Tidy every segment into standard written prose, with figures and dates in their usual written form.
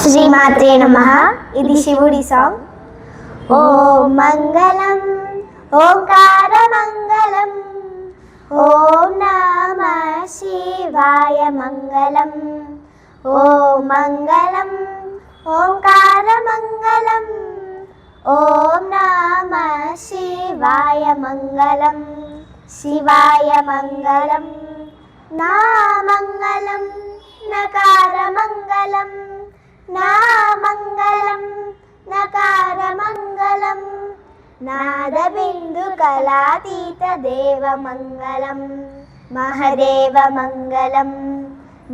శ్రీమాత్రే నమః. ఇది శివుడి సాంగ్. ఓం మంగళం ఓంకార మంగళం, ఓం నమః శివాయ మంగళం. ఓం మంగళం ఓంకార మంగళం, ఓం నమః శివాయ మంగళం. శివాయ మంగళం నా మంగళం, నకార మంగళం నా మంగళం, నకార మంగళం. నాద బిందు కళాతీత దేవ మంగళం, మహదేవ మంగళం.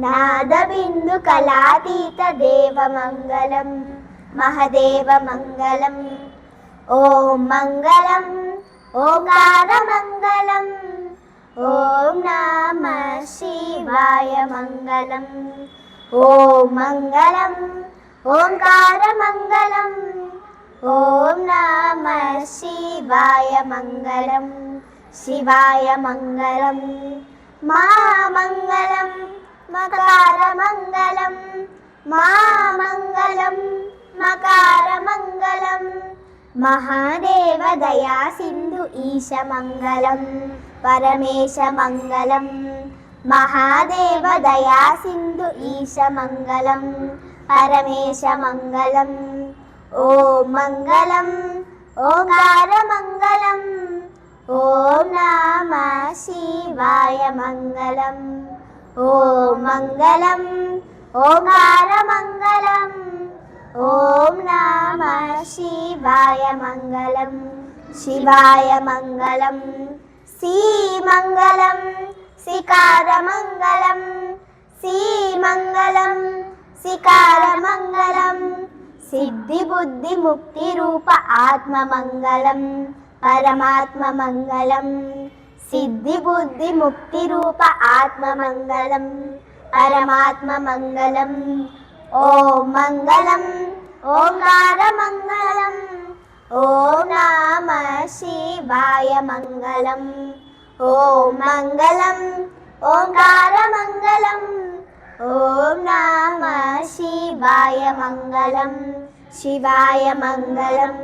నాద బిందు కళాతీత దేవ మంగళం, మహదేవ మంగళం. ఓం మంగళం ఓంకార మంగళం, ఓం నమః శివాయ మంగళం. ఓం మంగళం ఓంకార మంగళం, ఓం నమః శివాయ మంగళం. శివాయ మంగళం మా మంగళం, మకార మంగళం మా మంగళం, మకార మంగళం. మహాదేవ దయా సింధు ఈశ మంగళం, పరమేశ మంగళం. మహాదేవ దయా సింధు ఈశ మంగళం, పరమేశ మంగళం. ఓం మంగళం ఓంకార మంగళం, ఓం నమః శివాయ మంగళం. ఓం మంగళం ఓంకార మంగళం, ఓం నమః శివాయ మంగళం. శివాయ మంగళం శ్రీమంగళం శిఖార మంగళం, శ్రీమంగళం శిఖార మంగళం. సిద్ధి బుద్ధి ముక్తి రూప ఆత్మ మంగళం, పరమాత్మ మంగళం. సిద్ధి బుద్ధి ముక్తి రూప ఆత్మ మంగళం, పరమాత్మ మంగళం. ఓం మంగళం ఓంకార మంగళం, ఓం నమః శివాయ మంగళం. ఓం మంగళం ఓంకార మంగళం, ఓం నమః శివాయ మంగళం. శివాయ మంగళం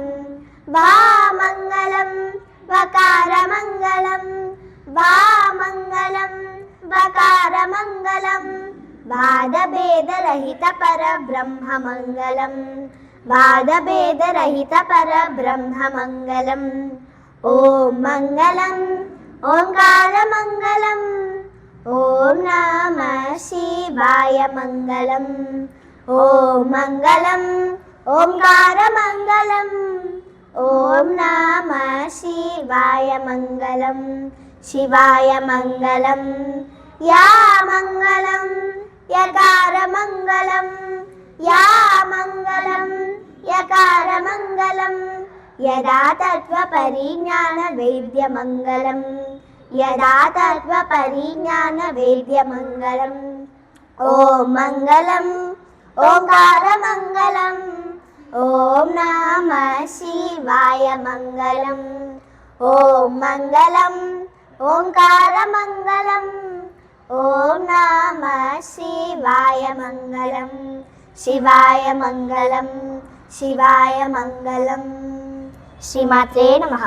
వామంగళం వకార మంగళం, వామంగళం వకార మంగళం. వాదభేదరహిత పరబ్రహ్మ మంగళం, వాదభేదరహిత పరబ్రహ్మ మంగళం. ఓం మంగళం ఓంకార మంగళం, ఓం నమః శివాయ మంగళం. ఓం మంగళం ఓంకార మంగళం, ఓం నమః శివాయ మంగళం. శివాయ మంగళం యా మంగళం యకార మంగళం, యా మంగళం యకార మంగళం. యదా తత్వ పరిజ్ఞాన వేద్య మంగళం, యదా తత్వ పరిజ్ఞాన వేద్య మంగళం. ఓం మంగళం ఓంకార మంగళం, ఓం నమః శివాయ మంగళం. ఓం మంగళం ఓంకార మంగళం, ఓం నమః శివాయ మంగళం. శివాయ మంగళం శివాయ మంగళం. శ్రీమాత్రే నమః.